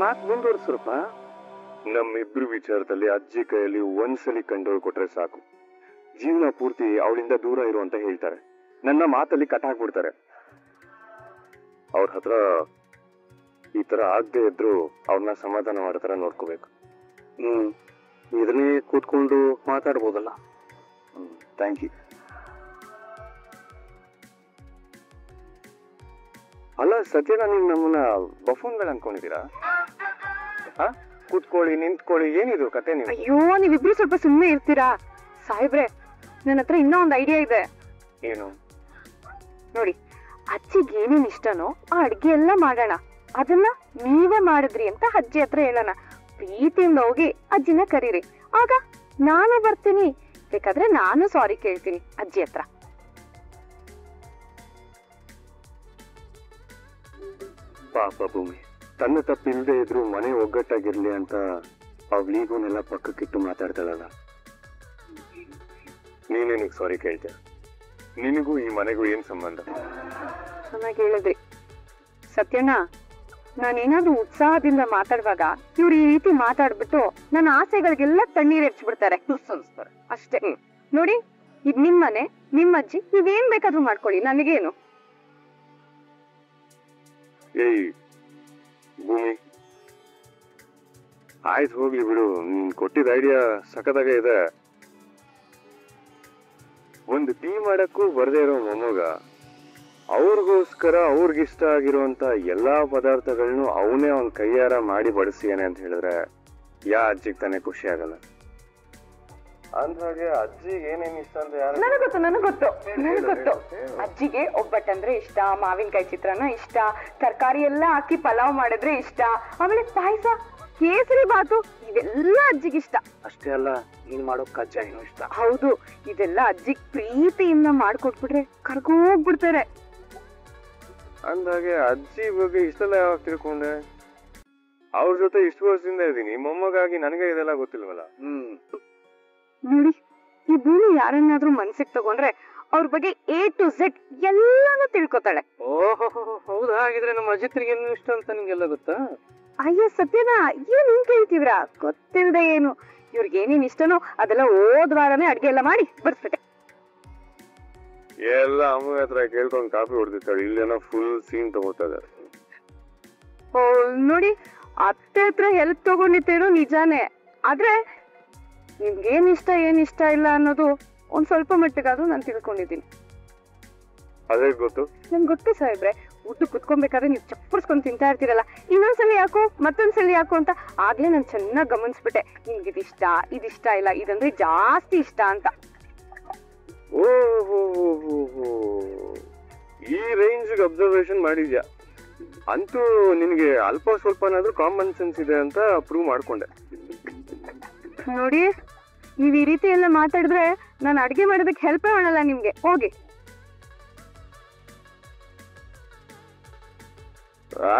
ಮಾತು ಮುಂದುವರ್ಸ್ರಪ್ಪ. ನಮ್ಮಿಬ್ರು ವಿಚಾರದಲ್ಲಿ ಅಜ್ಜಿ ಕೈಯಲ್ಲಿ ಒಂದ್ಸಲಿ ಕಂಡೋಳು ಕೊಟ್ರೆ ಸಾಕು, ಜೀವನ ಪೂರ್ತಿ ಅವಳಿಂದ ದೂರ ಇರು ಅಂತ ಹೇಳ್ತಾರೆ. ನನ್ನ ಮಾತಲ್ಲಿ ಕಟ್ ಹಾಕ್ಬಿಡ್ತಾರೆ. ಅವ್ರ ಹತ್ರ ಈ ತರ ಆಗದೆ ಇದ್ರು ಅವ್ರನ್ನ ಸಮಾಧಾನ ಮಾಡೋ ತರ ನೋಡ್ಕೋಬೇಕು. ಇದನ್ನೇ ಕೂತ್ಕೊಂಡು ಮಾತಾಡ್ಬೋದಲ್ಲ. Thank you. ಅಲ್ಲ ಸತ್ಯನ, ನೀವು ನಮ್ಮನ್ನ ಬಫೂನ್ಗಳು ಅನ್ಕೊಂಡಿದ್ದೀರಾ? ಕೂತ್ಕೊಳ್ಳಿ, ನಿಂತ್ಕೊಳ್ಳಿ, ಏನಿದು ಕತೆ ನೀವು? ಅಯ್ಯೋ, ನೀವಿಬ್ರು ಸ್ವಲ್ಪ ಸುಮ್ಮನೆ ಇರ್ತೀರಾ ಸಾಹೇಬ್ರೆ? ನನ್ನ ಹತ್ರ ಇನ್ನೂ ಒಂದು ಐಡಿಯಾ ಇದೆ. ಏನು? ನೋಡಿ, ಅಜ್ಜಿಗೆ ಏನೇನ್ ಇಷ್ಟನೋ ಆ ಅಡ್ಗೆ ಎಲ್ಲ ಮಾಡೋಣ. ಅದನ್ನ ನೀವೇ ಮಾಡಿದ್ರಿ ಅಂತ ಅಜ್ಜಿ ಹತ್ರ ಹೇಳೋಣ. ಪ್ರೀತಿಯಿಂದ ಹೋಗಿ ಅಜ್ಜಿನ ಕರೀರಿ, ಆಗ ನಾನು ಬರ್ತೀನಿ. ಬೇಕಾದ್ರೆ ನಾನು ಸಾರಿ ಕೇಳ್ತೀನಿ ಅಜ್ಜಿ ಹತ್ರ. ಪಾಪ ಭೂಮಿ, ತನ್ನ ತಪ್ಪಿಲ್ದೇ ಇದ್ರು ಮನೆ ಒಗ್ಗಟ್ಟಾಗಿರ್ಲಿ ಅಂತ ಅವಳಿಗೂನೆಲ್ಲ ಪಕ್ಕಕ್ಕಿಟ್ಟು ಮಾತಾಡ್ತಾಳಲ್ಲ. ನೀನೇನಿಗೆ ಸಾರಿ ಕೇಳ್ತೀಯ? ನಿನಗೂ ಈ ಮನೆಗೂ ಏನ್ ಸಂಬಂಧ? ಚೆನ್ನಾಗಿ ಹೇಳಿದ್ರಿ ಸತ್ಯಣ್ಣ. ನಾನೇನಾದ್ರೂ ಉತ್ಸಾಹದಿಂದ ಮಾತಾಡುವಾಗ ಇವ್ರು ಈ ರೀತಿ ಮಾತಾಡ್ಬಿಟ್ಟು ನನ್ನ ಆಸೆಗಳಿಗೆಲ್ಲ ತಣ್ಣೀರ್ ಹೆಚ್ಚಿಬಿಡ್ತಾರೆ, ಅಷ್ಟೇ. ನೋಡಿ, ಇದ್ ನಿಮ್ ಮನೆ, ನಿಮ್ ಅಜ್ಜಿ, ನೀವೇನ್ ಬೇಕಾದ್ರೂ ಮಾಡ್ಕೊಳ್ಳಿ, ನನಗೇನು. ಏಯ್ ಭೂಮಿ, ಆಯ್ತು ಹೋಗ್ಲಿ ಬಿಡು. ನೀನ್ ಕೊಟ್ಟಿದ್ದ ಐಡಿಯಾ ಸಖತ್ತಾಗ ಇದೆ. ಒಂದು ಟೀ ಮಾಡಕ್ಕೂ ಬರ್ದೇ ಇರೋ ಮೊಮ್ಮಗ ಅವ್ರಿಗೋಸ್ಕರ ಅವ್ರಿಗಿಷ್ಟ ಆಗಿರುವಂತ ಎಲ್ಲಾ ಪದಾರ್ಥಗಳನ್ನೂ ಅವನೇ ಅವನ್ ಕೈಯಾರ ಮಾಡಿ ಬಡಿಸಿಯಾನೆ ಅಂತ ಹೇಳಿದ್ರೆ ಯಾ ಅಜ್ಜಿಗೆ ತಾನೇ ಖುಷಿ ಆಗಲ್ಲ? ಅಂದ್ಹಾಗೆ ಅಜ್ಜಿಗೆ ಏನೇನ್ ಇಷ್ಟ ಅಂತ ಯಾರು? ನನಗ್ ಗೊತ್ತು. ಅಜ್ಜಿಗೆ ಒಬ್ಬಟ್ಟಂದ್ರೆ ಇಷ್ಟ, ಮಾವಿನಕಾಯಿ ಚಿತ್ರಾನ್ನ ಇಷ್ಟ, ತರಕಾರಿ ಎಲ್ಲ ಹಾಕಿ ಪಲಾವ್ ಮಾಡಿದ್ರೆ ಇಷ್ಟ, ಆಮೇಲೆ ಪಾಯಸ, ಕೇಸರಿ ಬಾತು, ಇವೆಲ್ಲ ಅಜ್ಜಿಗೆ ಇಷ್ಟ. ಅಷ್ಟೇ ಅಲ್ಲ, ನೀನ್ ಮಾಡೋ ಕಜ್ಜಾಯಿನೂ ಇಷ್ಟ. ಹೌದು, ಇದೆಲ್ಲ ಅಜ್ಜಿಗ್ ಪ್ರೀತಿಯಿಂದ ಮಾಡ್ಕೊಟ್ಬಿಟ್ರೆ ಕರ್ಗೋಗ್ಬಿಡ್ತಾರೆ. ಅಂದಾಗೆ ಅಜ್ಜಿ ಬಗ್ಗೆ ಇಷ್ಟೆಲ್ಲ ಯಾವಾಗ ತಿಳ್ಕೊಂಡೆ? ಅವ್ರ ಜೊತೆ ಇಷ್ಟು ವರ್ಷದಿಂದ ಇದ್ದೀನಿ, ಮೊಮ್ಮಗಾಗಿ ನನಗೆ ಇದೆಲ್ಲ ಗೊತ್ತಿಲ್ವಲ್ಲ. ನೋಡಿ, ಈ ಭೂಮಿ ಯಾರನ್ನಾದ್ರೂ ಮನ್ಸಿಗೆ ತಗೊಂಡ್ರೆ ಅವ್ರ ಬಗ್ಗೆ A to Z ಎಲ್ಲಾನು ತಿಳ್ಕೊತಾಳೆ. ಓಹೋ, ಹೌದಾ? ಹಾಗಿದ್ರೆ ನಮ್ಮ ಅಜಿತ್ರಿಗೆ ಏನು ಇಷ್ಟ ಅಂತ ನಿಮ್ಗೆಲ್ಲ ಗೊತ್ತಾ? ಅಯ್ಯೋ ಸತ್ಯನಾ, ಏನ್ ಹಿಂಗ್ ಕೇಳ್ತಿವ್ರಾ? ಗೊತ್ತಿಲ್ದೆ ಏನು? ಇವ್ರಿಗೆ ಏನೇನ್ ಇಷ್ಟನೋ ಅದೆಲ್ಲ ಹೋದ್ವಾರನೇ ಅಡ್ಗೆ ಎಲ್ಲ ಮಾಡಿ ಬಡಿಸ್ಬಿಟ್ಟೆ. ಎಲ್ಲ ಅಮ್ಮ ಹತ್ರ ಕೇಳ್ಕೊಂಡು ಕಾಫಿ ಹೊಡೆದಿರ್ತಾಳೆ, ಇಲ್ಲೇನೋ ಫುಲ್ ಸೀನ್ ತಗೋತಾ ಇದ್ದಾರೆ. ನೋಡಿ, ಅತ್ತೆ ಹತ್ರ ಹೆಲ್ಪ್ ತಗೊಂಡಿತ್ತೇನೋ ನಿಜಾನೇ, ಆದ್ರೆ ನಿಮ್ಗೇನ್ ಇಷ್ಟ ಏನ್ ಇಷ್ಟ ಇಲ್ಲ ಅನ್ನೋದು ಒಂದ್ ಸ್ವಲ್ಪ ಮಟ್ಟಿಗಾದ್ರೂ ನಾನು ತಿಳ್ಕೊಂಡಿದ್ದೀನಿ. ಅದೇ ಗೊತ್ತು? ನನ್ ಗೊತ್ತು ಸಾಹೇಬ್ರೆ. ಊಟ ಕುತ್ಕೊಬೇಕಾದ್ರೆ ನೀವು ಚಪ್ಪರ್ಸ್ಕೊಂಡ್ ತಿಂತಾ ಇರ್ತೀರಲ್ಲ, ಇನ್ನೊಂದ್ಸಲಿ ಯಾಕೋ ಮತ್ತೊಂದ್ಸಲಿ ಯಾಕೋ ಅಂತ ಆಗ್ಲೇ ನಾನು ಚೆನ್ನಾಗ್ ಗಮನಿಸ್ಬಿಟ್ಟೆ. ನಿಮ್ಗೆ ಇದಿಷ್ಟ, ಇದಿಷ್ಟ ಇಲ್ಲ, ಇದಂದ್ರೆ ಜಾಸ್ತಿ ಇಷ್ಟ ಅಂತ. ಓಹೋ, ಈ ರೇಂಜ್ ಅಬ್ಸರ್ವೇಷನ್ ಮಾಡಿದ್ಯಾ? ಅಂತೂ ನಿನ್ಗೆ ಅಲ್ಪ ಸ್ವಲ್ಪನಾದ್ರೂ ಕಾಮನ್ ಸೆನ್ಸ್ ಇದೆ ಅಂತ ಪ್ರೂವ್ ಮಾಡ್ಕೊಂಡೆ. ನೋಡಿ, ನೀವ್ ಈ ರೀತಿ ಎಲ್ಲ ಮಾತಾಡಿದ್ರೆ ನಾನು ಅಡ್ಗೆ ಮಾಡೋದಕ್ಕೆ ಹೆಲ್ಪೇ ಮಾಡಲ್ಲ ನಿಮ್ಗೆ. ಹೋಗಿ.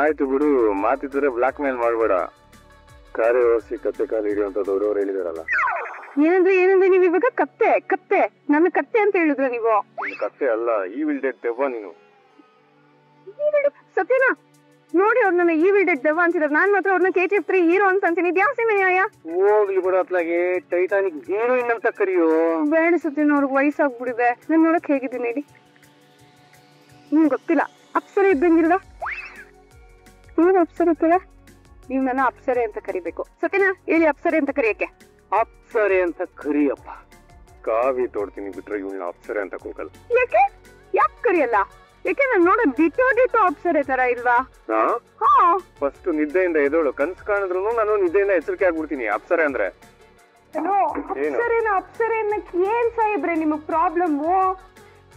ಆಯ್ತು ಬಿಡು, ಮಾತಿದ್ರೆ ಬ್ಲಾಕ್ ಮೇಲ್ ಮಾಡ್ಬೇಡ. ಕಾರ್ಯ ಓದಿಸಿ ಕತ್ತೆ ಕಾಲು ಹಿಡಿಯುವಂತ ದೊಡ್ಡವ್ರು ಹೇಳಿದಾರಲ್ಲ. ಏನಂದ್ರೆ ನೀವ್ ಇವಾಗ ಕತ್ತೆ ನನ್ನ ಕತ್ತೆ ಅಂತ ಹೇಳಿದ್ರ ನೀವು? ಕತ್ತೆ ಅಲ್ಲ, ಈ ವಿಲ್ ಡೆಡ್ ದೆವ್ವ ನೀನು. ಸತ್ಯನಾ, ನೋಡಿ, ಅವ್ರು ನನ್ನ ಈ ವಿಲ್ ಡೆಡ್ ದೆವ್ವ ಅಂತಿದ್ದಾರೆ. ನಾನ್ ಮಾತ್ರ ಅವ್ರನ್ನ KGF 3 ಹೀರೋ ಅಂತ ಅಂತೀನಿ. ಇದ್ಯಾವ ನ್ಯಾಯ? ಹೋಗ್ಲಿ ಬಿಡು, ಅತ್ಲಾಗೆ ಟೈಟಾನಿಕ್ ಹೀರೋಯಿನ್ ಅಂತ ಕರಿಯೋ. ಬೇಡ ಸತ್ಯನ, ಅವ್ರಿಗೆ ವಯಸ್ಸಾಗ್ಬಿಡಿದೆ. ನಾನ್ ನೋಡಕ್ ಹೇಗಿದ್ದೀನಿ ಹೇಳಿ? ನಿಮ್ಗೆ ಗೊತ್ತಿಲ್ಲ, ಅಪ್ಸರೆ ಇದ್ದಂಗಿಲ್ಲ. ನೀವ್ ಅಪ್ಸರೆ, ನೀವ್ ನನ್ನ ಅಪ್ಸರೆ ಅಂತ ಕರಿಬೇಕು. ಸತ್ಯನಾ, ಹೇಳಿ ಅಪ್ಸರೆ ಅಂತ ಕರಿಯಕ್ಕೆ. ಅಪ್ಸರೆ ಅಂತ ಕರಿಯಪ್ಪ. ಕಾವಿ ತೋಡ್ತೀನಿ ಬಿಟ್ರೆ ಇವಳನ್ನ ಅಪ್ಸರೆ ಅಂತ ಕೂಗಲ್ಲ. ಯಾಕೆ ಕರಿಯಲ್ಲ? ಯಾಕೆ ನಾನು ನೋಡೋ ಡಿಟೋ ಅಪ್ಸರೆ ತರ ಇಲ್ವಾ? ಫಸ್ಟ್ ನಿದ್ದೆಯಿಂದ ಎದೋಳು. ಕನ್ಸು ಕಾಣಿದ್ರು ನಾನು ನಿದ್ದೆಯಿಂದ ಎಚ್ಚರಿಕೆ ಆಗ್ಬಿಡ್ತೀನಿ. ಅಪ್ಸರೆ ಅಂದ್ರೆ ಅಪ್ಸರೆ ಅನ್ನಕ್ಕೆ ಏನ್ ಸಾಹೇಬ್ರೆ ನಿಮಗ್ ಪ್ರಾಬ್ಲಮ್?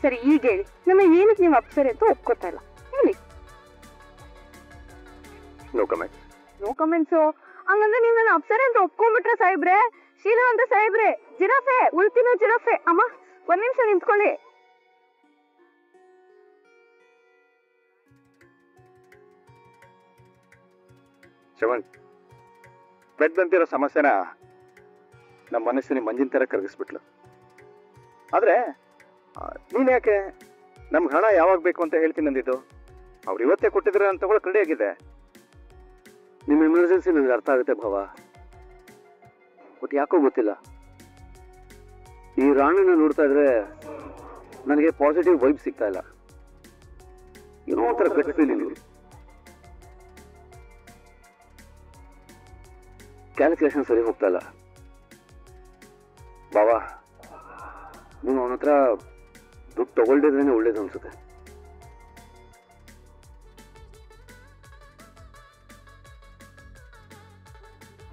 ಸರಿ, ಈಗ ಹೇಳಿ, ನಮ್ಮ ಏನಕ್ಕೆ ನೀವು ಅಪ್ಸರೆ ಅಂತ ಒಪ್ಕೋತಾ ಇಲ್ಲ ಹೇಳಿ. No comment. No comments? ಹಂಗಂದ್ರೆ ನೀವು ನನ್ನ ಅಪ್ಸರೆ ಅಂತ ಒಪ್ಕೊಂಡ್ಬಿಟ್ರೆ ಸಾಹೇಬ್ರೆ? ಶೀಲ ಅಂತ ಸಾಹೇಬ್ರೆ, ಜಿರಾಫೆ, ಉಳ್ತಿನ ಜಿರಾಫೆ. ಅಮ್ಮ, ಒಂದ್ ನಿಮಿಷ ನಿಂತ್ಕೊಳ್ಳಿ. ಶವನ್, ಬೆಡ್ದಂತಿರೋ ಸಮಸ್ಯೆನ ನಮ್ಮ ಮನಸ್ಸಿನ ಮಂಜಿನ ತರ ಕರಗಿಸ್ಬಿಟ್ಲು. ಆದ್ರೆ ನೀನ್ ಯಾಕೆ ನಮ್ಗೆ ಹಣ ಯಾವಾಗ ಬೇಕು ಅಂತ ಹೇಳ್ತೀನಿ ಅಂದಿದ್ದು? ಅವ್ರು ಇವತ್ತೇ ಕೊಟ್ಟಿದ್ರೆ ನಾನು ತಗೊಳಕ್ ರೆಡಿ ಆಗಿದೆ. ನಿಮ್ಮ ಎಮರ್ಜೆನ್ಸಿ ನನಗೆ ಅರ್ಥ ಆಗುತ್ತೆ ಭಾವ. ಬಟ್ ಯಾಕೋ ಗೊತ್ತಿಲ್ಲ, ಈ ರಾಣನ ನೋಡ್ತಾ ಇದ್ರೆ ನನಗೆ ಪಾಸಿಟಿವ್ ವೈಬ್ ಸಿಗ್ತಾ ಇಲ್ಲ. ಏನೋ ಒಂಥರ ಗಟ್ ಫೀಲಿಂಗ್. ಕ್ಯಾಲ್ಕುಲೇಷನ್ ಸರಿ ಹೋಗ್ತಾ ಇಲ್ಲ ಬಾವಾ. ನೀವು ಅವನ ಹತ್ರ ದುಡ್ಡು ತಗೊಳ್ದಿದ್ರೇನೆ ಒಳ್ಳೇದು ಅನ್ಸುತ್ತೆ.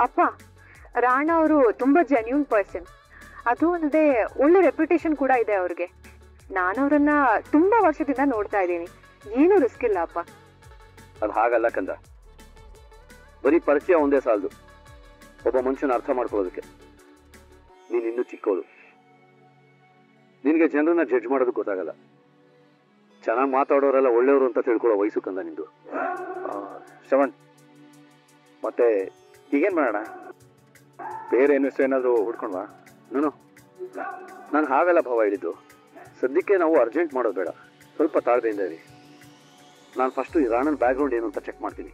ಅಪ್ಪ, ರಾಣ ಅವರು ತುಂಬಾ ಜೆನ್ಯೂನ್ ಪರ್ಸನ್. ಅದು ಅಲ್ಲದೆ ಒಳ್ಳೆ ರೆಪ್ಯುಟೇಷನ್ ಕೂಡ ಇದೆ ಅವ್ರಿಗೆ. ನಾನು ಅವ್ರನ್ನ ತುಂಬಾ ವರ್ಷದಿಂದ ನೋಡ್ತಾ ಇದ್ದೀನಿ. ಏನು ರಿಸ್ಕ್ ಇಲ್ಲ ಅಪ್ಪ. ಅದು ಹಾಗಲ್ಲ ಕಂದ. ಬರೀ ಪರಿಚಯ ಒಂದೇ ಸಾಲದು ಒಬ್ಬ ಮನುಷ್ಯನ ಅರ್ಥ ಮಾಡ್ಕೊಳ್ಳೋದಕ್ಕೆ. ನೀನ್ ಇನ್ನೂ ಚಿಕ್ಕವಳು, ನಿನ್ಗೆ ಜನರನ್ನ ಜಡ್ಜ್ ಮಾಡೋದಕ್ಕೆ ಗೊತ್ತಾಗಲ್ಲ. ಚೆನ್ನಾಗಿ ಮಾತಾಡೋರೆಲ್ಲ ಒಳ್ಳೆಯವರು ಅಂತ ತಿಳ್ಕೊಳ್ಳೋ ವಯಸ್ಸು ಕಂದ ನಿಂದು. ಶ್ರವಣ್, ಮತ್ತೆ ಈಗೇನ್ ಮಾಡೋಣ? ಬೇರೆ ಏನಾದ್ರು ಹುಡ್ಕೊಂಡ್ವಾ? ನಾನು ಹಾಗಲ್ಲ ಭಾವ ಹೇಳಿದ್ದು. ಸದ್ಯಕ್ಕೆ ನಾವು ಅರ್ಜೆಂಟ್ ಮಾಡೋದು ಬೇಡ, ಸ್ವಲ್ಪ ತಾಳ್ಮೆಯಿಂದ ಇರಿ. ನಾನು ಫಸ್ಟ್ ಈ ರಾಣನ್ ಬ್ಯಾಕ್ಗ್ರೌಂಡ್ ಏನು ಅಂತ ಚೆಕ್ ಮಾಡ್ತೀನಿ.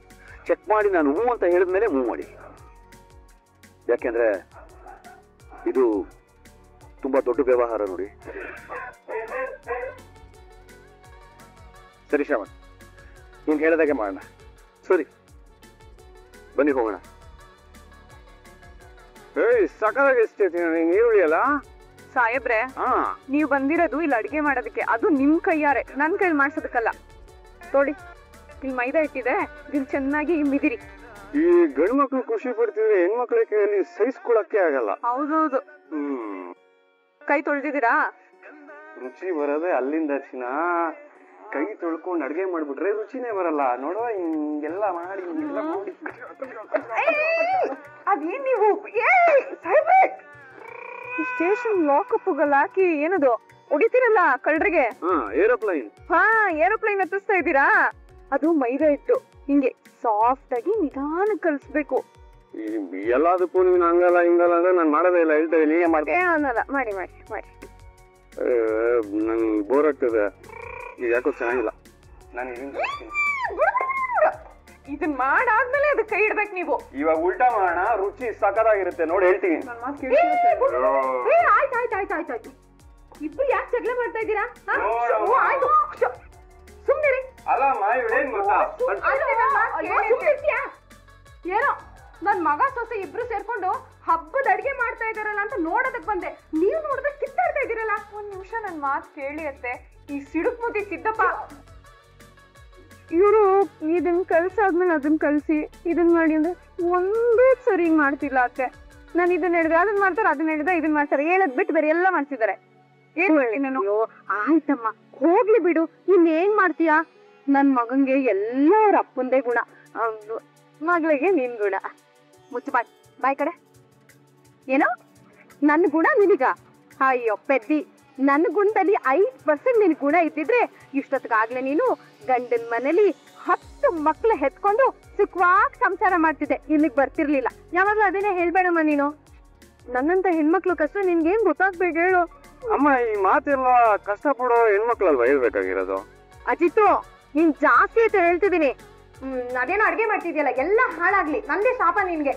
ಚೆಕ್ ಮಾಡಿ ನಾನು ಹೂ ಅಂತ ಹೇಳಿದ್ಮೇಲೆ ಮೂವ್ ಮಾಡಿ. ಯಾಕೆಂದ್ರೆ ಇದು ತುಂಬಾ ದೊಡ್ಡ ವ್ಯವಹಾರ ನೋಡಿ. ಸರಿ ಶ್ರವಣ್, ನೀನ್ ಹೇಳಿದಾಗೆ ಮಾಡೋಣ. ಸರಿ ಬನ್ನಿ ಹೋಗೋಣ. ಸಕಾಲಾಗಿ ಎಷ್ಟೈತಿ ನೀನ್ ಈರುಳ್ಳಿ ಅಲ್ಲ ಸಾಹೇಬ್ರೆ, ನೀವ್ ಬಂದಿರೋದು ಇಲ್ಲಿ ಅಡಿಗೆ ಮಾಡೋದಕ್ಕೆ. ಅದು ನಿಮ್ ಕೈಯಾರೆ, ನನ್ ಕೈಲಿ ಮಾಡ್ಸೋದಕ್ಕಲ್ಲ. ನೋಡಿ, ಇಲ್ಲಿ ಮೈದಾ ಇಟ್ಟಿದೆ, ಇದನ್ನ ಚೆನ್ನಾಗಿ ಮಿದಿರಿ. ಈ ಗಂಡು ಮಕ್ಳು ಖುಷಿ ಪಡ್ತಿದ್ರೆ ಹೆಣ್ಮಕ್ಳ ಕೈಯಲ್ಲಿ ಸಹಿಸ್ಕೊಳಕ್ಕೆ ಆಗಲ್ಲ. ಹೌದೌದು. ಕೈ ತೊಳ್ದಿದ್ದೀರಾ? ರುಚಿ ಬರೋದೇ ಅಲ್ಲಿಂದ ಚಿನ್ನ. ಕೈ ತೊಳ್ಕೊಂಡು ಅಡ್ಗೆ ಮಾಡ್ಬಿಟ್ರೆ ರುಚಿನೇ ಬರಲ್ಲ. ನೋಡುವ ಹಿಂಗೆಲ್ಲ ಮಾಡಿ ಅದೇನ್ ನೀವು ಸ್ಟೇಷನ್ ಲಾಕಪ್ ಹಾಕಿ ಏನದು ಹೊಡಿತೀರಲ್ಲ ಕಳ್ರಿಗೆ? ಏರೋಪ್ಲೈನ್. ಏರೋಪ್ಲೈನ್ ಹತ್ತಿಸ್ತಾ ಇದ್ದೀರಾ? ಅದು ಮೈದಾ ಇಟ್ಟು ಹಿಂಗೆ ಸಾಫ್ಟ್ ಆಗಿ ನಿಧಾನ ಕಲ್ಸ್ಬೇಕು. ಎಲ್ಲದಕ್ಕೂ ನೀನ್ ಹಂಗಲ್ಲ ಹಿಂಗಲ್ಲ ಅಂದ್ರೆ ನಾನು ಮಾಡೋದೇ ಇಲ್ಲ. ಹೇಳ್ತೇವೆ ನೀನೇ ಮಾಡ್ತೇವೆ ಅನ್ನಲ್ಲ. ಮಾಡಿ ಮಾಡಿ ಮಾಡಿ. ನಂಗೆ ಬೋರ್ ಆಗ್ತದೆ. ಇದು ಯಾಕೋ ಚೆನ್ನಾಗಿಲ್ಲ. ನಾನು ಇದನ್ ಮಾಡಾದ್ಮೇಲೆ ಅದಕ್ಕೆ ಕೈ ಇಡ್ಬೇಕು ನೀವು. ಇವಾಗ ಉಲ್ಟಾ ಮಾಡೋಣ, ರುಚಿ ಸಕತ್ತಾಗಿರುತ್ತೆ ನೋಡಿ. ಹೇಳ್ತೀನಿ. ಆಯ್ತಾಯ್ತಾಯ್ತಾಯ್ತಾಯ್ತು. ಇಬ್ರು ಯಾಕೆ ಜಗಳ ಮಾಡ್ತಾ ಇದ್ದೀರಾ? ಸುಮ್ನಿರಿ. ಅಲ್ಲಮ್ಮ ಇವಳೇನ್ ಗೊತ್ತಾ, ಏನೋ ನನ್ ಮಗ ಸೊಸೆ ಇಬ್ರು ಸೇರ್ಕೊಂಡು ಹಬ್ಬದ ಅಡ್ಗೆ ಮಾಡ್ತಾ ಇದಾರಲ್ಲ ಅಂತ ನೋಡೋದಕ್ ಬಂದೆ. ನೀವು ನೋಡಿದ್ರೆ ಕಿತ್ತಾಡ್ತಾ ಇದೀರಲ್ಲ. ಒಂದ್ ನಿಮಿಷ ನನ್ ಮಾತು ಕೇಳಿ ಅತ್ತೆ. ಈ ಸಿಡುಕ್ ಮುದಿ ಸಿದ್ದಪ್ಪ ಇವರು ಇದನ್ ಕಲ್ಸಾದ್ಮೇಲೆ ಅದನ್ನ ಕಲ್ಸಿ ಇದನ್ ಮಾಡಿ ಅಂದ್ರೆ ಒಂದೇ ಸರಿ ಮಾಡ್ತಿಲ್ಲ ಅತ್ತೆ. ನಾನು ಇದನ್ನ ಹೇಳಿದ್ರೆ ಅದನ್ನ ಮಾಡ್ತಾರೆ, ಅದನ್ನ ಹೇಳಿದ್ರೆ ಇದನ್ನ ಮಾಡ್ತಾರೆ. ಹೇಳದ್ ಬಿಟ್ಟು ಬೇರೆ ಎಲ್ಲ ಮಾಡ್ತಿದ್ದಾರೆ. ಏನ್ ಹೇಳಿ ನಾನು? ಆಯ್ತಮ್ಮ ಹೋಗ್ಲಿ ಬಿಡು. ಇನ್ನೇನ್ ಮಾಡ್ತೀಯಾ? ನನ್ ಮಗಂಗೆ ಎಲ್ಲ ಅವ್ರ ಅಪ್ಪಂದೇ ಗುಣ, ಮಗಳಿಗೆ ನಿನ್ ಗುಣ. ಮುಚ್ಚು ಬಾಯ್. ಬಾಯ್ ಕಡೆ. ಏನೋ ನನ್ ಗುಣ ನಿನಗ? ಅಯ್ಯೋ ಪೆದ್ದಿ, ನನ್ನ ಗುಣದಲ್ಲಿ 5% ನಿನ್ ಗುಣ ಇದ್ದಿದ್ರೆ ಇಷ್ಟೊತ್ತಿಗಾಗ್ಲೇ ನೀನು ಗಂಡನ ಮನೇಲಿ 10 ಮಕ್ಳು ಹೆತ್ಕೊಂಡು ಸುಖವಾಗಿ ಸಂಸಾರ ಮಾಡ್ತಿದ್ದೆ, ಇಲ್ಲಿಗೆ ಬರ್ತಿರ್ಲಿಲ್ಲ. ಯಾವಾಗ್ಲೂ ಅದನ್ನೇ ಹೇಳ್ಬೇಡಮ್ಮ ನೀನು. ನನ್ನಂತ ಹೆಣ್ಮಕ್ಳು ಕಷ್ಟ ನಿನ್ಗೇನ್ ಗೊತ್ತಾಗ್ಬೇಡ ಹೇಳು. ಅಮ್ಮ ಈ ಮಾತೆಲ್ಲ ಕಷ್ಟಪಡೋ ಹೆಣ್ಮಕ್ಳಲ್ವಾ ಹೇಳ್ಬೇಕಾಗಿರೋದು? ಅಜಿತ್ತು, ನೀನ್ ಜಾಸ್ತಿ ಅಂತ ಹೇಳ್ತಿದೀನಿ. ಅದೇನೋ ಅಡ್ಗೆ ಮಾಡ್ತಿದ್ಯಲ್ಲ, ಎಲ್ಲ ಹಾಳಾಗ್ಲಿ. ನಂದೇ ಶಾಪ ನಿನ್ಗೆ.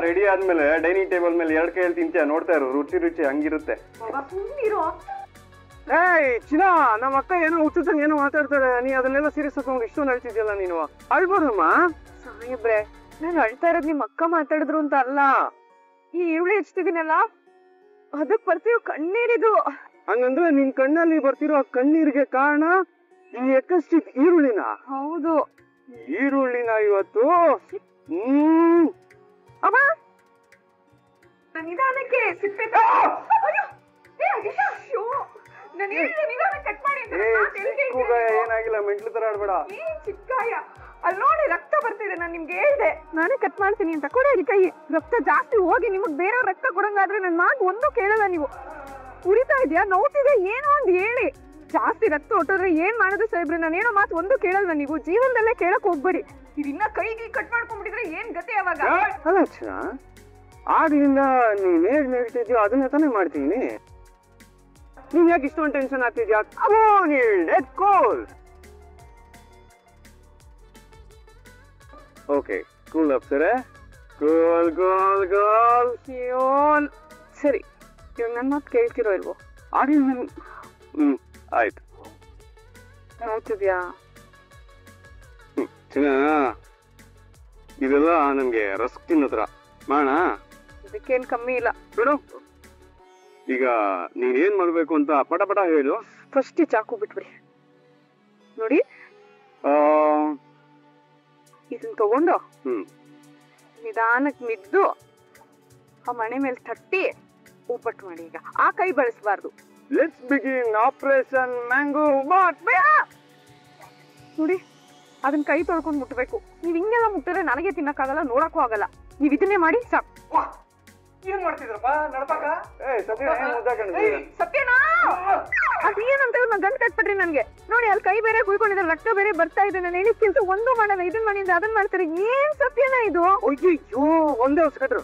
ರೆಡಿ ಆದ್ಮೇಲೆ ಡೈನಿಂಗ್ ಟೇಬಲ್ ಮೇಲೆ 2 ಕೈಯಲ್ಲಿ ತಿಂತೀಯ, ನೋಡ್ತಾ ಇರು. ರುಚಿ ರುಚಿ ಹಂಗಿರುತ್ತೆ. ಚಿನ್ನ, ನಮ್ಮ ಅಕ್ಕ ಏನೋ ಹುಚ್ಚುತ್ತಂಗ್ ಏನೋ ಮಾತಾಡ್ತಾಳೆ. ನೀ ಅದನ್ನೆಲ್ಲ ಸೀರಿಯಸ್ ತಗೊಂಡು ಇಷ್ಟೊಂದು ಅಳ್ತಿದ್ಯಲ್ಲ ನೀನು. ಅಳ್ಬೋದಮ್ಮ. ಸಾಹೇಬ್ರೆ, ನಾನು ಅಳ್ತಾ ಇರೋದ್ ನಿಮ್ ಅಕ್ಕ ಮಾತಾಡಿದ್ರು ಅಂತ ಅಲ್ಲ. ಈ ಈರುಳ್ಳಿ ಹೆಚ್ಚಿದೀನಲ್ಲ, ಅದಕ್ ಬರ್ತೀವಿ ಕಣ್ಣೀರಿದು. ಹಂಗಂದ್ರೆ ನಿನ್ ಕಣ್ಣಲ್ಲಿ ಬರ್ತಿರೋ ಕಣ್ಣೀರಿಗೆ ಕಾರಣ ಈ ಎಕ್ಕಷ್ಟಿ ಈರುಳ್ಳಿನ? ಹೌದು, ಈರುಳ್ಳಿನ ಇವತ್ತು. ಅಮ್ಮ ನಿಧಾನಕ್ಕೆ ಸಿಪ್ಪೆ ಏನಾಗಿಲ್ಲ, ಮೆಂಟ್ಲು ತರ ಆಡ್ಬೇಡ. ಚಿಕ್ಕಾಯ ಅಲ್ಲಿ ನೋಡಿ, ರಕ್ತ ಬರ್ತಿದೆ. ನಾನು ನಿಮ್ಗೆ ಹೇಳ್ದೆ ನಾನೇ ಕಟ್ ಮಾಡ್ತೀನಿ ಅಂತ. ಕೊಡಿ ಕೈ. ರಕ್ತ ಜಾಸ್ತಿ ಹೋಗಿ ನಿಮಗ್ ಬೇರೆ ರಕ್ತ ಕೊಡಂಗಾದ್ರೆ ನನ್ ಮಾತು ಒಂದು ಕೇಳಲ್ಲ ನೀವು. ಉರಿತಾ ಇದೆಯಾ, ನೋಡ್ತಿದೆ, ಏನೋ ಒಂದ್ ಹೇಳಿ. ಜಾಸ್ತಿ ರಕ್ತ ಹೊಟ್ಟೋದ್ರೆ ಏನ್ ಮಾಡೋದು ಸಾಹೇಬ್ರೆ? ನಾನೇನೋ ಮಾತು ಒಂದು ಕೇಳಲ್ವ ನೀವು? ಜೀವನದಲ್ಲೇ ಕೇಳಕ್ ಹೋಗ್ಬೇಡಿ. ಇದನ್ನ ಕೈಗೆ ಕಟ್ ಮಾಡ್ಕೊಂಡ್ಬಿಟ್ಟಿದ್ರೆ ಏನ್ ಗತಿ ಅವಾಗ? ಅಲ್ಲ ಚಿನ್ನ, ಆಗ್ಲಿಂದ ನೀನ್ ಹೇಗ್ ಹೇಳ್ತಿದ್ಯೋ ಅದನ್ನ ತಾನೇ ಮಾಡ್ತೀನಿ. ನೀನ್ ಯಾಕೆ ಇಷ್ಟೊಂದು ಟೆನ್ಷನ್ ಆಗ್ತಿದ್ಯಾ? ಓಕೆ, ಕೂಲ್ ಅಪ್ಸರೆ ಗೋಲ್ ಗೋಲ್ ಗೋಲ್. ಅಯ್ಯೋ ಸರಿ, ಇವಾಗ ನನ್ನ ಮಾತು ಕೇಳ್ತಿರೋ ಇಲ್ವೋ? ಆಡಿ ಆಯ್ತು. ನೋಡ್ತಿದ್ಯಾ? ಚಿನ್ನ, ಇದೆಲ್ಲ ನಮ್ಗೆ ರಸ್ಕ್ ತಿನ್ನೋದ್ರ ಮಾಡೋಣ. ಇದಕ್ಕೇನ್ ಕಮ್ಮಿ ಇಲ್ಲ ಬಿಡು. ಈಗ ನೀನೇನ್ ಮಾಡ್ಬೇಕು ಅಂತ ಪಟ ಪಟ ಹೇಳು. ಫಸ್ಟ್ ಚಾಕು ಬಿಟ್ಬಿಡಿ. ನೋಡಿ, ಇದನ್ನ ತಗೊಂಡು ನಿಧಾನಕ್ಕೆ ಮಿದ್ದು ಆ ಮಣೆ ಮೇಲೆ ತಟ್ಟಿ ಉಪ್ಪಟ್ಟು ಮಾಡಿ. ಈಗ ಆ ಕೈ ಬಳಸಬಾರ್ದು. Let's begin operation mango bot. ನೋಡಿ, ಅದನ್ನ ಕೈ ತೊಳ್ಕೊಂಡು ಮುಟ್ಬೇಕು. ನೀವ್ ಹಿಂಗೆಲ್ಲ ಮುಟ್ಟಿದ್ರೆ ನನಗೆ ತಿನ್ನಕ್ಕಾಗಲ್ಲ, ನೋಡಕ್ಕೂ ಆಗಲ್ಲ. ನೀವ್ ಇದನ್ನೇ ಮಾಡಿ ಸಾಕು. ಏನ್ ಮಾಡ್ತಿದ್ರಪ್ಪ ನಡ್ಪಾಕ? ಸತ್ಯನಾ, ಅದೇನಂತ ನನ್ ಗಂಟು ಕಟ್ಬಿಟ್ರಿ ನನ್ಗೆ. ನೋಡಿ, ಅಲ್ಲಿ ಕೈ ಬೇರೆ ಕುಯ್ಕೊಂಡಿದ್ರೆ, ರಕ್ತ ಬೇರೆ ಬರ್ತಾ ಇದೆ. ನಾನು ಹೇಳಿದ ಕೆಲಸ ಒಂದು ಮಾಡಲ್ಲ, ಇದನ್ ಮಾಡಿದ್ರೆ ಅದನ್ನ ಮಾಡ್ತಾರೆ. ಏನ್ ಸತ್ಯನಾ ಇದು? ಅಯ್ಯೋ, ಒಂದೇ ವರ್ಷ ಕಟ್ರು.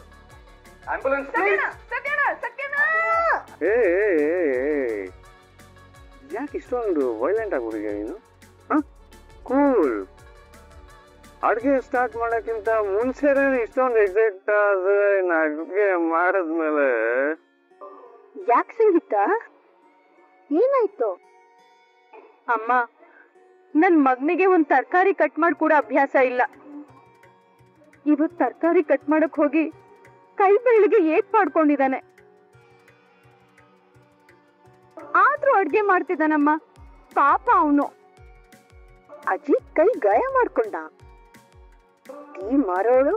ಯಾಕೆ ಇಷ್ಟೊಂದು ವೈಲೆಂಟ್ ಆಗ್ಬಿಟ್ಟಿದ್ಯಾ ನೀನು? ಕೂಲ್. ಅಡ್ಗೆ ಸ್ಟಾರ್ಟ್ ಮಾಡಕ್ಕಿಂತ ಮುಂಚೆನೆ ಇಷ್ಟೊಂದು ಎಕ್ಸೈಟ್ ಆದ್ರೆ ಅಡ್ಗೆ ಮಾಡಿದ್ಮೇಲೆ ಯಾಕೆ ಸಂಗೀತ, ಏನಾಯ್ತು? ಅಮ್ಮ, ನನ್ ಮಗನಿಗೆ ಒಂದ್ ತರಕಾರಿ ಕಟ್ ಮಾಡಿ ಕೂಡ ಅಭ್ಯಾಸ ಇಲ್ಲ. ಇವತ್ ತರಕಾರಿ ಕಟ್ ಮಾಡಕ್ ಹೋಗಿ ಕೈ ಬೆರಳಿಗೆ ಏಟ್ ಮಾಡ್ಕೊಂಡಿದ್ದಾನೆ. ಆದ್ರೂ ಅಡ್ಗೆ ಮಾಡ್ತಿದ್ದಾನಮ್ಮ, ಪಾಪ ಅವನು. ಅಜ್ಜಿ ಕೈ ಗಾಯ ಮಾಡ್ಕೊಂಡ. ಟೀ ಮಾರೋಳು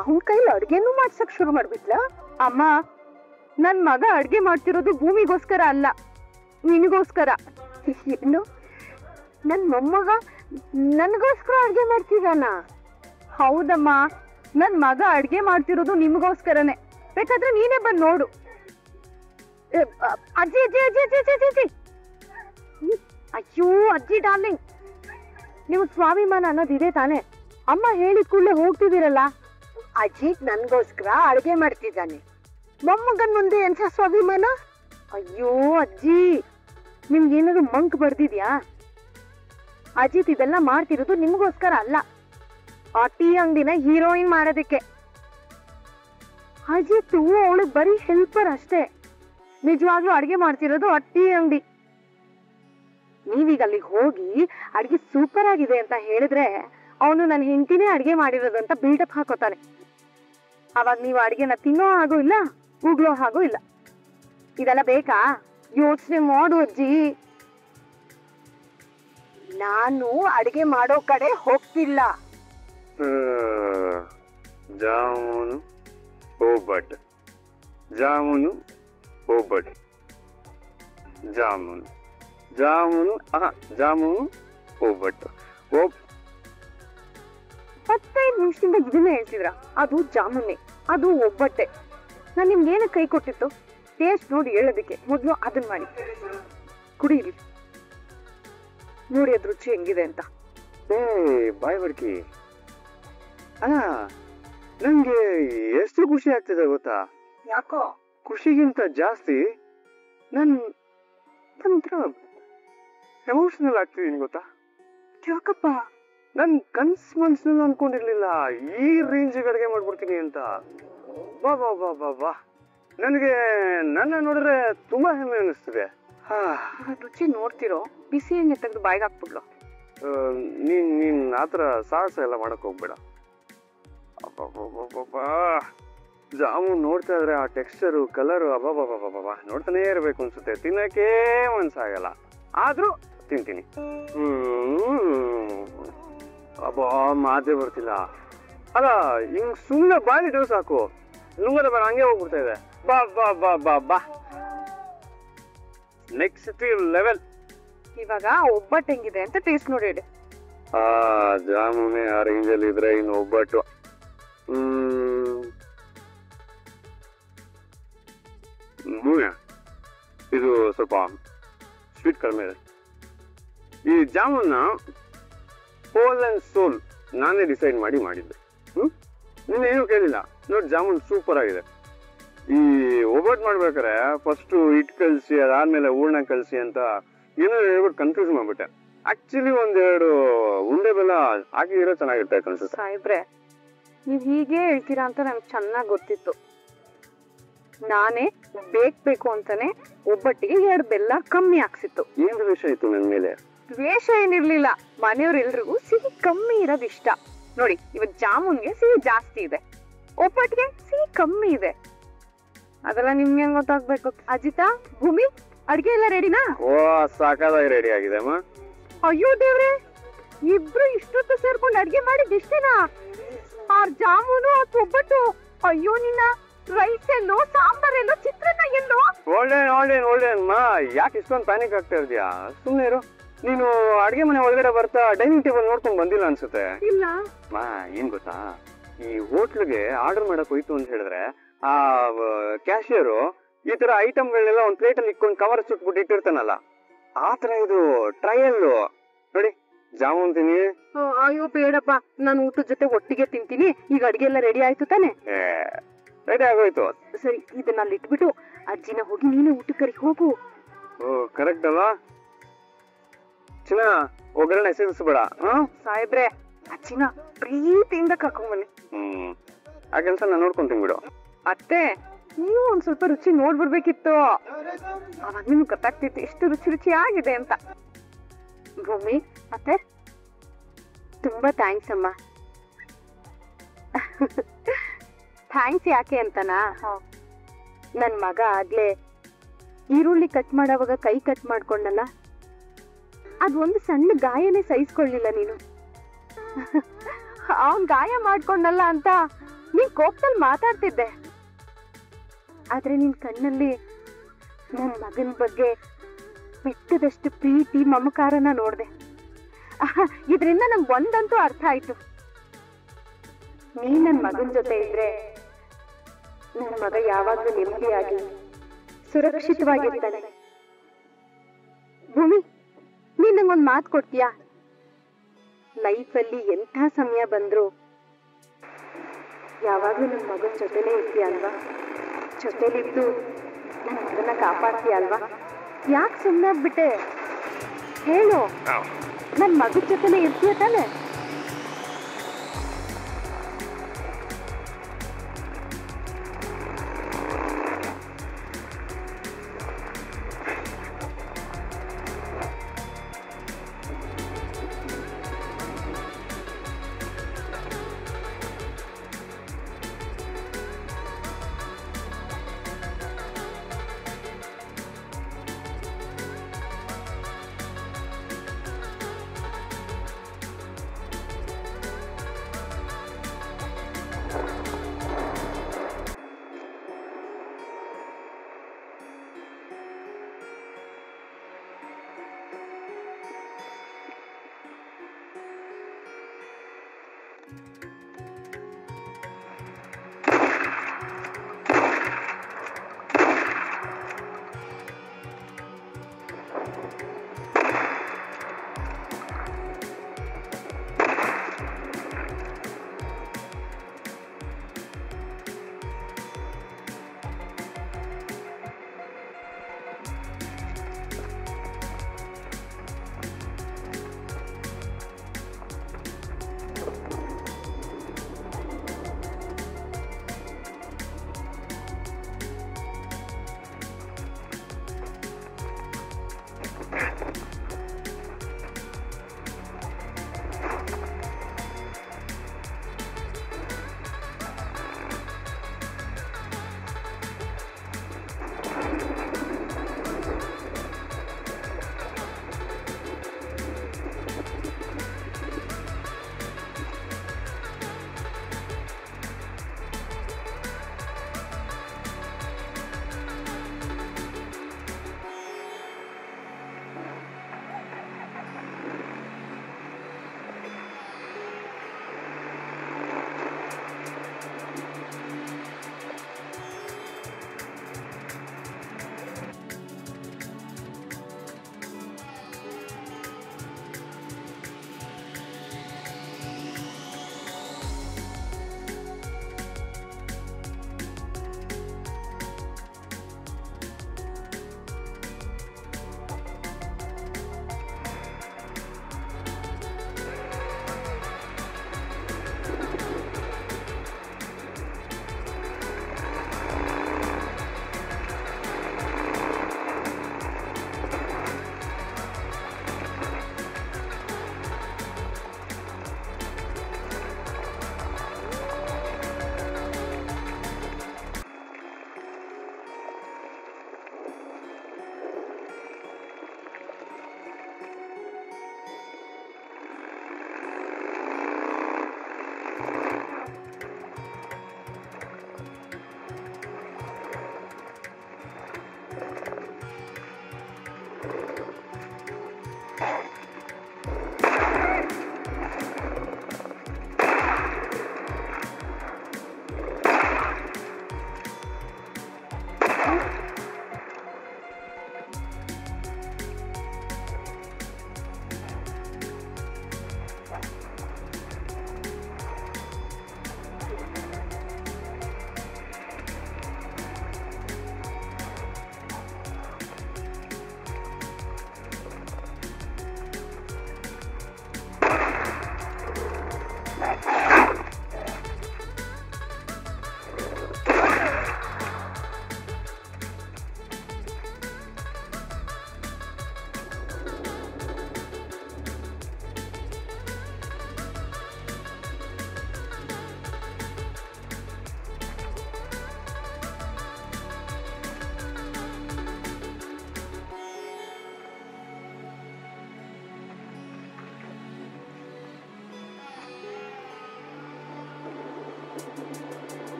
ಅವನ್ ಕೈಲಿ ಅಡ್ಗೆನೂ ಮಾಡ್ಸಕ್ ಶುರು ಮಾಡ್ಬಿಟ್ಲ. ಅಮ್ಮ, ನನ್ ಮಗ ಅಡ್ಗೆ ಮಾಡ್ತಿರೋದು ಭೂಮಿಗೋಸ್ಕರ ಅಲ್ಲ, ನಿನಗೋಸ್ಕರ. ಏನು, ನನ್ ಮೊಮ್ಮಗ ನನ್ಗೋಸ್ಕರ ಅಡ್ಗೆ ಮಾಡ್ತಿದ್ದಾನ? ಹೌದಮ್ಮ, ನನ್ ಮಗ ಅಡ್ಗೆ ಮಾಡ್ತಿರೋದು ನಿಮ್ಗೋಸ್ಕರನೇ. ಬೇಕಾದ್ರೆ ನೀನೇ ಬಂದ್ ನೋಡು. ಅಜ್ಜಿ ಅಜ್ಜಿ ಅಜ್ಜಿ ಅಜ್ಜಿ ಅಜ್ಜಿ ಅಜ್ಜಿ. ಅಯ್ಯೋ ಅಜ್ಜಿ ಡಾರ್ಲಿಂಗ್, ನೀವು ಸ್ವಾಭಿಮಾನ ಅನ್ನೋದಿದೆ ತಾನೆ? ಅಮ್ಮ ಹೇಳಿದ ಕೂಡಲೇ ಹೋಗ್ತಿದ್ದೀರಲ್ಲ. ಅಜ್ಜಿ ನನ್ಗೋಸ್ಕರ ಅಡ್ಗೆ ಮಾಡ್ತಿದ್ದಾನೆ, ಮೊಮ್ಮಗನ್ ಮುಂದೆ ಎಂಥ ಸ್ವಾಭಿಮಾನ? ಅಯ್ಯೋ ಅಜ್ಜಿ, ನಿಮ್ಗೆ ಏನಾದ್ರು ಮಂಕ್ ಬರ್ದಿದ್ಯಾ? ಅಜಿತ್ ಇದೆಲ್ಲ ಮಾಡ್ತಿರೋದು ನಿಮ್ಗೋಸ್ಕರ ಅಲ್ಲ, ಆ ಟೀ ಅಂಗಡಿನ ಹೀರೋಯಿನ್ ಮಾಡೋದಕ್ಕೆ. ಅಜಿತ್ ಅವಳಿಗೆ ಬರೀ ಹೆಲ್ಪರ್ ಅಷ್ಟೇ. ನಿಜವಾಗ್ಲೂ ಅಡ್ಗೆ ಮಾಡ್ತಿರೋದು ಆ ಟೀ ಅಂಗಡಿ. ನೀವೀಗ ಅಲ್ಲಿಗೆ ಹೋಗಿ ಅಡ್ಗೆ ಸೂಪರ್ ಆಗಿದೆ ಅಂತ ಹೇಳಿದ್ರೆ ಅವನು ನನ್ನ ಹೆಂಡತಿನೇ ಅಡ್ಗೆ ಮಾಡಿರೋದು ಅಂತ ಬಿಲ್ಡಪ್ ಹಾಕೋತಾನೆ. ಅವಾಗ ನೀವು ಅಡ್ಗೆನ ತಿನ್ನೋ ಹಾಗೂ ಇಲ್ಲ, ಉಗ್ಳೋ ಹಾಗೂ ಇಲ್ಲ. ಇದೆಲ್ಲ ಬೇಕಾ? ಯೋಚನೆ ಮಾಡು ಅಜ್ಜಿ. ನಾನು ಅಡ್ಗೆ ಮಾಡೋ ಕಡೆ ಹೋಗ್ತಿಲ್ಲ. ಜಾಮೂನು ಒಬ್ಬಟ್ಟು, ಜಾಮೂನು ಒಬ್ಬಟ್ಟು, ಜಾಮೂನು ಜಾಮೂನು ಜಾಮೂನು ಒಬ್ಬಟ್ಟು. 15 ನಿಮಿಷದಿಂದ ಇದನ್ನೇ ಹೇಳ್ತಿದ್ರ? ಅದು ಜಾಮೂನೆ, ಅದು ಒಬ್ಬಟ್ಟೆ. ನಾನ್ ನಿಮ್ಗೆ ಏನಕ್ಕೆ ಕೈ ಕೊಟ್ಟಿತ್ತು? ಟೇಸ್ಟ್ ನೋಡಿ ಹೇಳೋದಕ್ಕೆ. ಮೊದ್ಲು ಅದನ್ನ ಮಾಡಿ ಕುಡೀರಿ, ನೋಡಿ ಅದ್ ರುಚಿ ಹೆಂಗಿದೆ ಅಂತ. ಬಾಯ್ ಬಡ್ಕಿ. ಅಲ್ಲ, ನಂಗೆ ಎಷ್ಟು ಖುಷಿ ಆಗ್ತಿದೆ ಗೊತ್ತಾ? ಯಾಕೋ? ಖುಷಿಗಿಂತ ಜಾಸ್ತಿ ನನ್ ಎಮೋಷನಲ್ ಆಗ್ತಿದೀನಿ ಗೊತ್ತಾ? ಯಾಕಪ್ಪ? ನನ್ ಕನ್ಸ್ ಮನ್ಸಲ್ಲಿ ಅನ್ಕೊಂಡಿರ್ಲಿಲ್ಲ ಈ ರೇಂಜ್ ಅಡ್ಗೆ ಮಾಡ್ಬಿಡ್ತೀನಿ ಅಂತ. ಬಾ ಬಾ ಬಾ ಬಾ ಬಾ, ನನಗೆ ನನ್ನ ನೋಡಿದ್ರೆ ತುಂಬಾ ಹೆಮ್ಮೆ ಅನಿಸ್ತಿದೆ. ರುಚಿ ನೋಡ್ತಿರೋ, ಬಿಸಿ ಎಣ್ಣೆ ತೆಗೆದು ಬಾಯಿಗೆ ಹಾಕ್ಬಿಡ್ಲು. ನೀನ್ ಆತರ ಸಾಹಸ ಎಲ್ಲ ಮಾಡಕ್ ಹೋಗ್ಬೇಡ. ಜಾಮೂನ್ ನೋಡ್ತಾ ಇದ್ರೆ ಆ ಟೆಕ್ಸ್ಚರು, ಕಲರು, ಅಬ್ಬಾ ನೋಡ್ತಾನೆ ಇರ್ಬೇಕು ಅನ್ಸುತ್ತೆ. ತಿನ್ನಕ್ಕೆ ಮನ್ಸಾಗಲ್ಲ, ಆದ್ರೂ ತಿಂತೀನಿ. ಅಬ್ಬಾ, ಮಾತೇ ಬರ್ತಿಲ್ಲ. ಅಲ್ಲ, ಹಿಂಗ್ ಸುಮ್ಮನೆ ಬಾಯಿಟ್ಟು ಸಾಕು, ನುಂಗದ ಬೇಡ, ಹಂಗೆ ಹೋಗ್ಬಿಡ್ತಾ ಇದೆ. ಬಾ ಬಾ ಬಾ ಬಾ ಬಾ, ನೆಕ್ಸ್ಟ್ ಲೆವೆಲ್. ಇವಾಗ ಒಬ್ಬಟ್ಟು ಹೆಂಗಿದೆ ಅಂತ ಟೇಸ್ಟ್ ನೋಡಿ ಹೇಳಿ. ಜಾಮೂನೆ ಆ ರೇಂಜ್ ಅಲ್ಲಿ ಇದ್ರೆ ಇನ್ನು ಒಬ್ಬಟ್ಟು. ಇದು ಸ್ವಲ್ಪ ಸ್ವೀಟ್ ಕಡಿಮೆ ಇದೆ. ಈ ಜಾಮೂನ್ನ ಹೋಲ್ ಅಂಡ್ ಸೋಲ್ ನಾನೇ ಡಿಸೈಡ್ ಮಾಡಿದ್ದೆ. ನೀನೇನು ಕೇಳಿಲ್ಲ ನೋಡಿ, ಜಾಮೂನ್ ಸೂಪರ್ ಆಗಿದೆ. ಈ ಒಬ್ಬಟ್ಟು ಮಾಡ್ಬೇಕಾರೆ ಫಸ್ಟ್ ಹಿಟ್ಟು ಕಲಸಿ, ಅದಾದ್ಮೇಲೆ ಹೂರ್ಣ ಕಲಸಿ ಅಂತ ಏನೋ ಹೇಳ್ಬಿಟ್ಟು ಕನ್ಫ್ಯೂಸ್ ಮಾಡ್ಬಿಟ್ಟೆ. ಆಕ್ಚುಲಿ ಒಂದೆರಡು ಉಂಡೆ ಬೆಲ್ಲ ಹಾಕಿದ್ರೆ ಚೆನ್ನಾಗಿರುತ್ತೆ ಅನ್ಸುತ್ತೆ. ಸಾಯಿಬ್ರೆ, ನೀವ್ ಹೀಗೆ ಹೇಳ್ತೀರಾ ಅಂತ ನಂಗೆ ಚೆನ್ನಾಗ್ ಗೊತ್ತಿತ್ತು. ನಾನೇ ಬೇಕು ಅಂತಾನೆ ಒಬ್ಬಟ್ಟಿಗೆ 2 ಬೆಲ್ಲ ಕಮ್ಮಿ ಹಾಕ್ಸಿತ್ತು. ಏನ್ ವಿಷಯ ಇತ್ತು ನನ್ ಮೇಲೆ? ದ್ವೇಷ ಏನಿರ್ಲಿಲ್ಲ, ಮನೆಯವ್ರೆಲ್ರಿಗೂ ಸಿಹಿ ಕಮ್ಮಿ ಇರೋದು ಇಷ್ಟ. ನೋಡಿ, ಇವತ್ ಜಾಮೂನ್ಗೆ ಸಿಹಿ ಜಾಸ್ತಿ ಇದೆ, ಒಬ್ಬಟ್ಟಿಗೆ ಸಿಹಿ ಕಮ್ಮಿ ಇದೆ. ಅದೆಲ್ಲ ನಿಮ್ಗೆ ಹೆಂಗ್ ಗೊತ್ತಾಗ್ಬೇಕು? ಅಜಿತಾ, ಭೂಮಿ, ಅಡ್ಗೆ ಎಲ್ಲ ರೆಡಿನಾ? ಓ, ಸಾಕಾಗಿ ರೆಡಿ ಆಗಿದೆ ಅಮ್ಮ. ಅಯ್ಯೋ ದೇವ್ರೆ, ಇಬ್ರು ಇಷ್ಟೊತ್ತು ಸೇರ್ಕೊಂಡು ಅಡ್ಗೆ ಮಾಡಿದ್ ಇಷ್ಟೇನಾ? ಆ ಜಾಮೂನು, ಆ ಒಬ್ಬಟ್ಟು, ಅಯ್ಯೋ ನಿನ್ನ ರೈಸ್ ಎಲ್ಲೋ, ಸಾಂಬಾರ್ ಎಲ್ಲೋ, ಚಿತ್ರಾನ್ನ ಎಲ್ಲೋ? ಒಳ್ಳೆ ಅಮ್ಮ, ಯಾಕೆ ಇಷ್ಟೊಂದು ಪ್ಯಾನಿಕ್ ಆಗ್ತಾ ಇದೆಯಾ? ಸುಮ್ನೆ ಇರು. ನೀನು ಅಡ್ಗೆ ಮನೆ ಒಳಗಡೆ ಬರ್ತಾ ಡೈನಿಂಗ್ ಟೇಬಲ್ ನೋಡ್ಕೊಂಡ್ ಬಂದಿಲ್ಲ ಅನ್ಸುತ್ತೆ. ಇಲ್ಲ ಮಾ, ಏನ್ ಗೊತ್ತಾ, ಈ ಹೋಟ್ಲಿಗೆ ಆರ್ಡರ್ ಮಾಡಕ್ ಹೋಯ್ತು ಅಂತ ಹೇಳಿದ್ರೆ ಆ ಕ್ಯಾಶಿಯರು ಈ ತರ ಐಟಮ್ಗಳನ್ನೆಲ್ಲ ಒಂದ್ ಪ್ಲೇಟ್ ಅಲ್ಲಿ ಇಟ್ಕೊಂಡು ಕವರ್ ಸುಟ್ಬಿಟ್ಟು ಇಟ್ಟಿರ್ತಾನಲ್ಲ, ಆ ತರ ಇದು ಟ್ರಯಲ್ ನೋಡಿ. ಜಾಮೂನ್ ತಿನ್ನಿ. ಅಯ್ಯೋ ಬೇಡಪ್ಪ, ನಾನು ಊಟದ ಜೊತೆ ಒಟ್ಟಿಗೆ ತಿಂತೀನಿ. ಈಗ ಅಡ್ಗೆ ಎಲ್ಲ ರೆಡಿ ಆಯ್ತು ತಾನೆ? ರೆಡಿ ಆಗೋಯ್ತು. ಸರಿ, ಇದನ್ನ ಅಲ್ಲಿ ಇಟ್ಬಿಟ್ಟು ಅಜ್ಜಿನ ಹೋಗಿ ನೀನು ಊಟಕ್ಕೆ ಕರಿ ಹೋಗು. ಓ, ಕರೆಕ್ಟ್ ಅಲ್ವಾ? ಚಿನ್ನ, ಒಗ್ಗರಣೆ ಸೇರಿಸ್ಬೇಡ. ಸಾಹೇಬ್ರೆ, ಅಜ್ಜಿನ ಪ್ರೀತಿಯಿಂದ ಕರ್ಕೊಂಡ್ ಬನ್ನಿ. ಆ ಕೆಲ್ಸ ನಾನು ನೋಡ್ಕೊಂತೀನಿ ಬಿಡು. ಅತ್ತೆ, ನೀವು ಒಂದ್ ಸ್ವಲ್ಪ ರುಚಿ ನೋಡ್ಬಿಡ್ಬೇಕಿತ್ತು, ಅವಾಗ ನಿಮ್ಗೆ ಗೊತ್ತಾಗ್ತಿತ್ತು ಎಷ್ಟು ರುಚಿ ಆಗಿದೆ ಅಂತ. ಭೂಮಿ ಅತ್ತೆ, ತುಂಬಾ ಥ್ಯಾಂಕ್ಸ್ ಅಮ್ಮ. ಥ್ಯಾಂಕ್ಸ್ ಯಾಕೆ ಅಂತನಾ, ನನ್ ಮಗ ಆಗ್ಲೇ ಈರುಳ್ಳಿ ಕಟ್ ಮಾಡೋವಾಗ ಕೈ ಕಟ್ ಮಾಡ್ಕೊಂಡಲ್ಲ, ಅದೊಂದು ಸಣ್ಣ ಗಾಯನೇ ಸಹಿಸ್ಕೊಳ್ಳಿಲ್ಲ ನೀನು. ಅವನ್ ಗಾಯ ಮಾಡ್ಕೊಂಡಲ್ಲ ಅಂತ ನೀನ್ ಕೋಪದಲ್ಲಿ ಮಾತಾಡ್ತಿದ್ದೆ, ಆದ್ರೆ ನಿನ್ ಕಣ್ಣಲ್ಲಿ ನನ್ ಮಗನ್ ಬಗ್ಗೆ ಬಿಟ್ಟದಷ್ಟು ಪ್ರೀತಿ ಮಮಕಾರನ ನೋಡ್ದೆ. ಇದರಿಂದ ನಂಗೆ ಒಂದಂತೂ ಅರ್ಥ ಆಯ್ತು, ನೀ ನನ್ ಮಗನ್ ಜೊತೆ ಇದ್ರೆ ನನ್ನ ಮಗ ಯಾವಾಗ್ಲೂ ನೆಮ್ಮದಿಯಾಗಿ ಸುರಕ್ಷಿತವಾಗಿರ್ತಾನೆ. ಭೂಮಿ, ನೀನ್ ನಂಗೊಂದ್ ಮಾತು ಕೊಡ್ತೀಯಾ? ಲೈಫಲ್ಲಿ ಎಂಥ ಸಮಯ ಬಂದ್ರು ಯಾವಾಗ್ಲೂ ನನ್ನ ಮಗನ ಜೊತೆನೇ ಇರ್ತೀಯ ಅಲ್ವಾ? ಜೊತೆಲಿದ್ದು ನನ್ನ ಮಗನ ಕಾಪಾಡ್ತೀಯ ಅಲ್ವಾ? ಯಾಕೆ ಸುಮ್ಮನೆ ಆಗ್ಬಿಟ್ಟೆ? ಹೇಳು, ನನ್ನ ಮಗನ ಜೊತೆನೇ ಇರ್ತೀಯ ತಾನೆ?